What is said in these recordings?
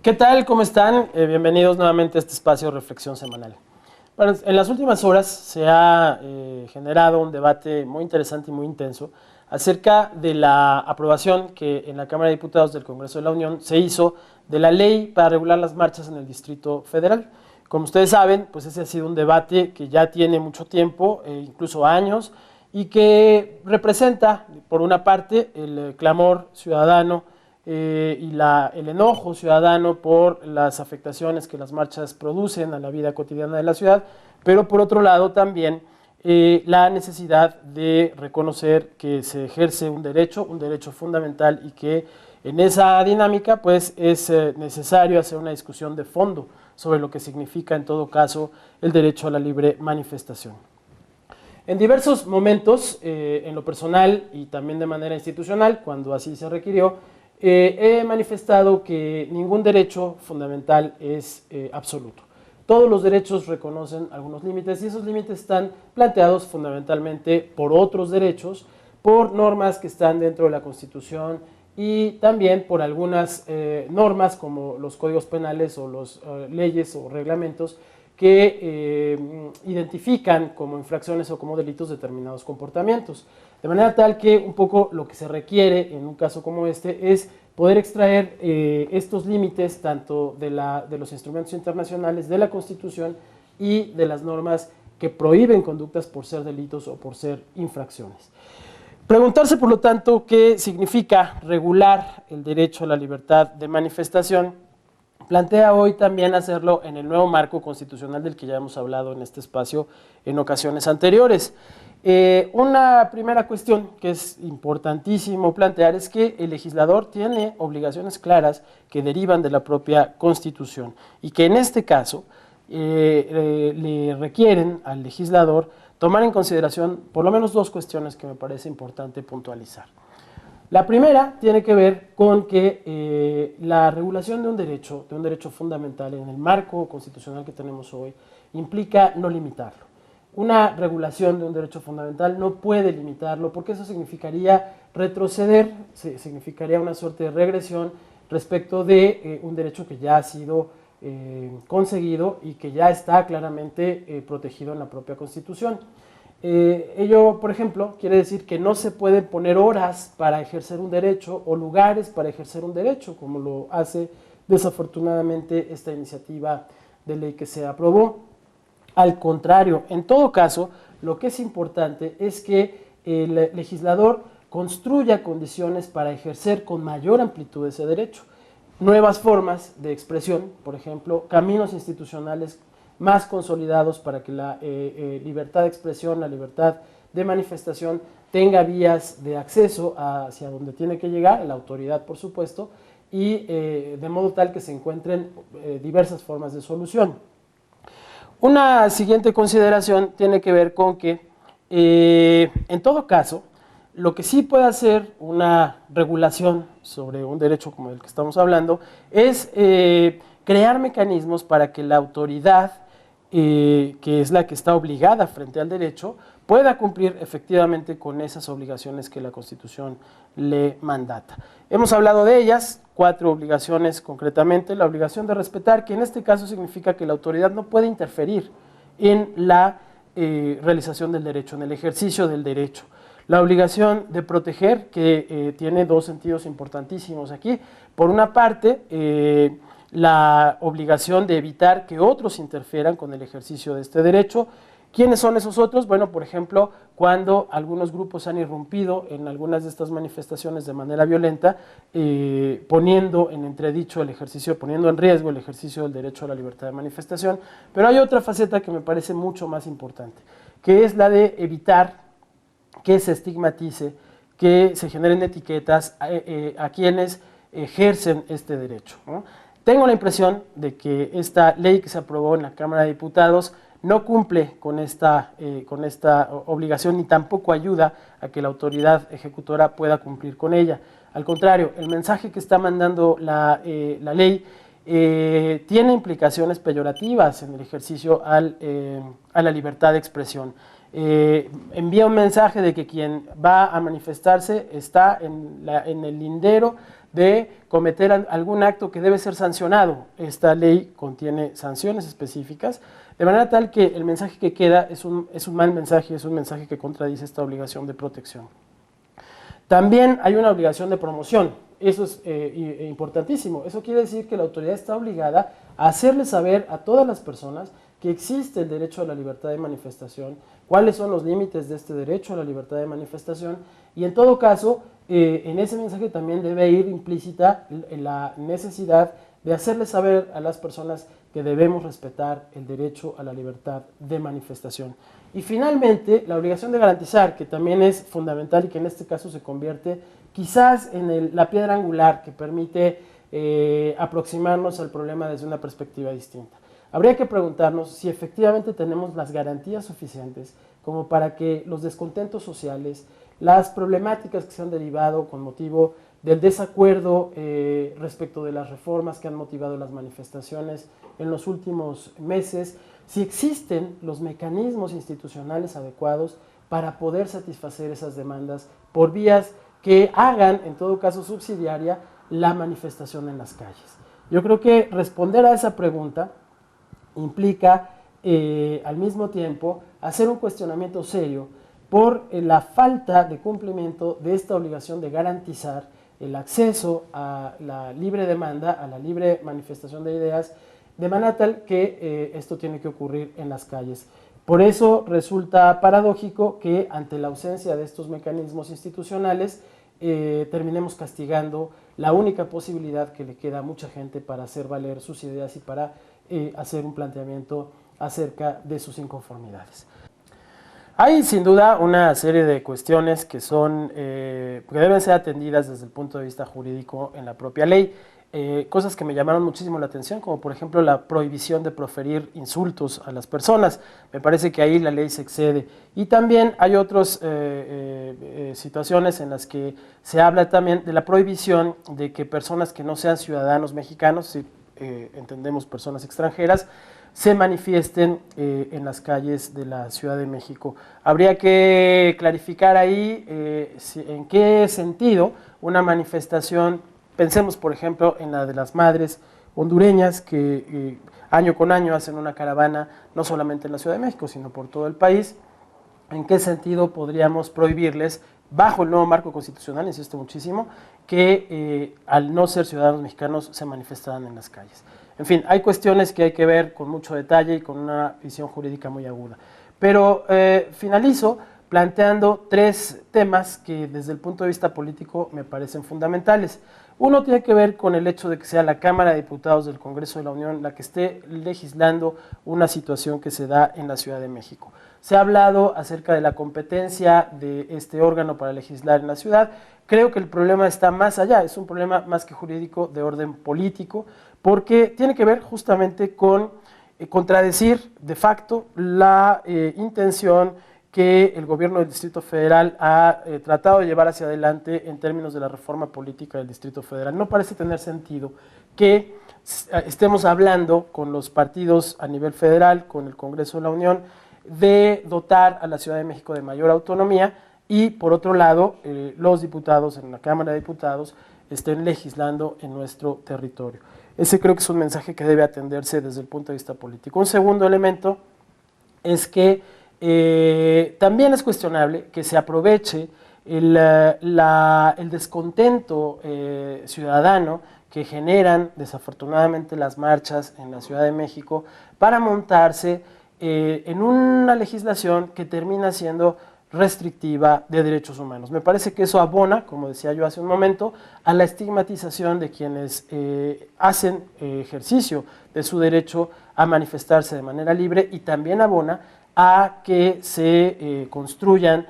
¿Qué tal? ¿Cómo están? Bienvenidos nuevamente a este espacio de reflexión semanal. Bueno, en las últimas horas se ha generado un debate muy interesante y muy intenso acerca de la aprobación que en la Cámara de Diputados del Congreso de la Unión se hizo de la ley para regular las marchas en el Distrito Federal. Como ustedes saben, pues ese ha sido un debate que ya tiene mucho tiempo, incluso años, y que representa, por una parte, el clamor ciudadano y el enojo ciudadano por las afectaciones que las marchas producen a la vida cotidiana de la ciudad, pero por otro lado también la necesidad de reconocer que se ejerce un derecho fundamental y que en esa dinámica pues es necesario hacer una discusión de fondo sobre lo que significa en todo caso el derecho a la libre manifestación. En diversos momentos, en lo personal y también de manera institucional, cuando así se requirió, he manifestado que ningún derecho fundamental es absoluto. Todos los derechos reconocen algunos límites y esos límites están planteados fundamentalmente por otros derechos, por normas que están dentro de la Constitución y también por algunas normas como los códigos penales o las leyes o reglamentos que identifican como infracciones o como delitos determinados comportamientos. De manera tal que un poco lo que se requiere en un caso como este es poder extraer estos límites tanto de los instrumentos internacionales, de la Constitución y de las normas que prohíben conductas por ser delitos o por ser infracciones. Preguntarse, por lo tanto, qué significa regular el derecho a la libertad de manifestación plantea hoy también hacerlo en el nuevo marco constitucional del que ya hemos hablado en este espacio en ocasiones anteriores. Una primera cuestión que es importantísimo plantear es que el legislador tiene obligaciones claras que derivan de la propia Constitución y que en este caso le requieren al legislador tomar en consideración por lo menos dos cuestiones que me parece importante puntualizar. La primera tiene que ver con que la regulación de un derecho fundamental en el marco constitucional que tenemos hoy, implica no limitarlo. Una regulación de un derecho fundamental no puede limitarlo porque eso significaría retroceder, significaría una suerte de regresión respecto de un derecho que ya ha sido conseguido y que ya está claramente protegido en la propia Constitución. Ello, por ejemplo, quiere decir que no se pueden poner horas para ejercer un derecho o lugares para ejercer un derecho, como lo hace desafortunadamente esta iniciativa de ley que se aprobó. Al contrario, en todo caso, lo que es importante es que el legislador construya condiciones para ejercer con mayor amplitud ese derecho. Nuevas formas de expresión, por ejemplo, caminos institucionales más consolidados para que la libertad de expresión, la libertad de manifestación tenga vías de acceso hacia donde tiene que llegar, la autoridad por supuesto, y de modo tal que se encuentren diversas formas de solución. Una siguiente consideración tiene que ver con que en todo caso, lo que sí puede hacer una regulación sobre un derecho como el que estamos hablando es crear mecanismos para que la autoridad que es la que está obligada frente al derecho, pueda cumplir efectivamente con esas obligaciones que la Constitución le mandata. Hemos hablado de ellas, 4 obligaciones concretamente. La obligación de respetar, que en este caso significa que la autoridad no puede interferir en la realización del derecho, en el ejercicio del derecho. La obligación de proteger, que tiene dos sentidos importantísimos aquí. Por una parte, la obligación de evitar que otros interfieran con el ejercicio de este derecho. ¿Quiénes son esos otros? Bueno, por ejemplo, cuando algunos grupos han irrumpido en algunas de estas manifestaciones de manera violenta, poniendo en entredicho el ejercicio, poniendo en riesgo el ejercicio del derecho a la libertad de manifestación. Pero hay otra faceta que me parece mucho más importante, que es la de evitar que se estigmatice, que se generen etiquetas a quienes ejercen este derecho, ¿no? Tengo la impresión de que esta ley que se aprobó en la Cámara de Diputados no cumple con esta obligación ni tampoco ayuda a que la autoridad ejecutora pueda cumplir con ella. Al contrario, el mensaje que está mandando la ley tiene implicaciones peyorativas en el ejercicio a la libertad de expresión. envía un mensaje de que quien va a manifestarse está en el lindero de cometer algún acto que debe ser sancionado. Esta ley contiene sanciones específicas, de manera tal que el mensaje que queda es un mal mensaje, es un mensaje que contradice esta obligación de protección. También hay una obligación de promoción, eso es importantísimo. Eso quiere decir que la autoridad está obligada a hacerle saber a todas las personas que existe el derecho a la libertad de manifestación, cuáles son los límites de este derecho a la libertad de manifestación, y en todo caso, en ese mensaje también debe ir implícita la necesidad de hacerle saber a las personas que debemos respetar el derecho a la libertad de manifestación. Y finalmente, la obligación de garantizar, que también es fundamental y que en este caso se convierte quizás en la piedra angular que permite aproximarnos al problema desde una perspectiva distinta. Habría que preguntarnos si efectivamente tenemos las garantías suficientes como para que los descontentos sociales, las problemáticas que se han derivado con motivo del desacuerdo respecto de las reformas que han motivado las manifestaciones en los últimos meses, si existen los mecanismos institucionales adecuados para poder satisfacer esas demandas por vías que hagan, en todo caso subsidiaria, la manifestación en las calles. Yo creo que responder a esa pregunta implica al mismo tiempo hacer un cuestionamiento serio por la falta de cumplimiento de esta obligación de garantizar el acceso a la libre demanda, a la libre manifestación de ideas, de manera tal que esto tiene que ocurrir en las calles. Por eso resulta paradójico que ante la ausencia de estos mecanismos institucionales terminemos castigando la única posibilidad que le queda a mucha gente para hacer valer sus ideas y para hacer un planteamiento acerca de sus inconformidades. Hay sin duda una serie de cuestiones que deben ser atendidas desde el punto de vista jurídico en la propia ley, cosas que me llamaron muchísimo la atención, como por ejemplo la prohibición de proferir insultos a las personas. Me parece que ahí la ley se excede. Y también hay otras situaciones en las que se habla también de la prohibición de que personas que no sean ciudadanos mexicanos, si entendemos personas extranjeras, se manifiesten en las calles de la Ciudad de México. Habría que clarificar ahí en qué sentido una manifestación, pensemos por ejemplo en la de las madres hondureñas que año con año hacen una caravana no solamente en la Ciudad de México, sino por todo el país, en qué sentido podríamos prohibirles, bajo el nuevo marco constitucional, insisto muchísimo, que al no ser ciudadanos mexicanos se manifestaran en las calles. En fin, hay cuestiones que hay que ver con mucho detalle y con una visión jurídica muy aguda. Pero finalizo planteando tres temas que desde el punto de vista político me parecen fundamentales. Uno tiene que ver con el hecho de que sea la Cámara de Diputados del Congreso de la Unión la que esté legislando una situación que se da en la Ciudad de México. Se ha hablado acerca de la competencia de este órgano para legislar en la ciudad. Creo que el problema está más allá, es un problema más que jurídico de orden político, porque tiene que ver justamente con contradecir de facto la intención que el gobierno del Distrito Federal ha tratado de llevar hacia adelante en términos de la reforma política del Distrito Federal. No parece tener sentido que estemos hablando con los partidos a nivel federal, con el Congreso de la Unión, de dotar a la Ciudad de México de mayor autonomía y, por otro lado, los diputados en la Cámara de Diputados estén legislando en nuestro territorio. Ese creo que es un mensaje que debe atenderse desde el punto de vista político. Un segundo elemento es que también es cuestionable que se aproveche el descontento ciudadano que generan desafortunadamente las marchas en la Ciudad de México para montarse en una legislación que termina siendo restrictiva de derechos humanos. Me parece que eso abona, como decía yo hace un momento, a la estigmatización de quienes hacen ejercicio de su derecho a manifestarse de manera libre y también abona a que se construyan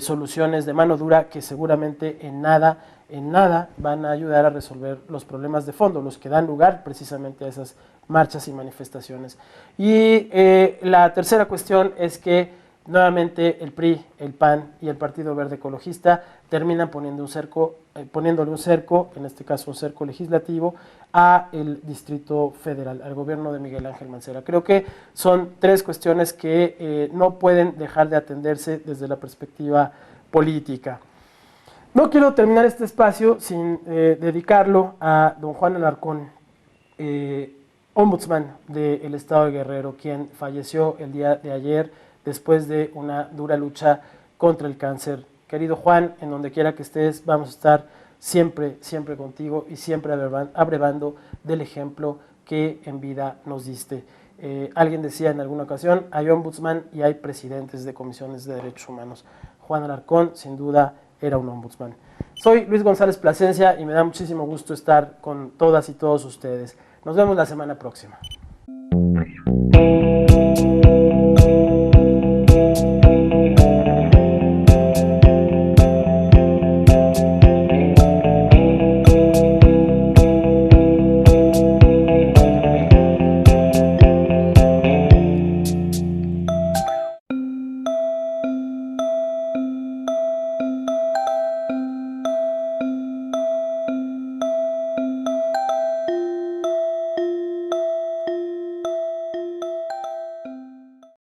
soluciones de mano dura que seguramente en nada van a ayudar a resolver los problemas de fondo, los que dan lugar precisamente a esas marchas y manifestaciones. Y la tercera cuestión es que nuevamente el PRI, el PAN y el Partido Verde Ecologista terminan poniéndole un cerco, en este caso un cerco legislativo, a el Distrito Federal, al gobierno de Miguel Ángel Mancera. Creo que son tres cuestiones que no pueden dejar de atenderse desde la perspectiva política. No quiero terminar este espacio sin dedicarlo a don Juan Alarcón, ombudsman del estado de Guerrero, quien falleció el día de ayer después de una dura lucha contra el cáncer. Querido Juan, en donde quiera que estés, vamos a estar siempre, siempre contigo y siempre abrevando del ejemplo que en vida nos diste. Alguien decía en alguna ocasión, hay ombudsman y hay presidentes de comisiones de derechos humanos. Juan Alarcón, sin duda, era un ombudsman. Soy Luis González Plasencia y me da muchísimo gusto estar con todas y todos ustedes. Nos vemos la semana próxima.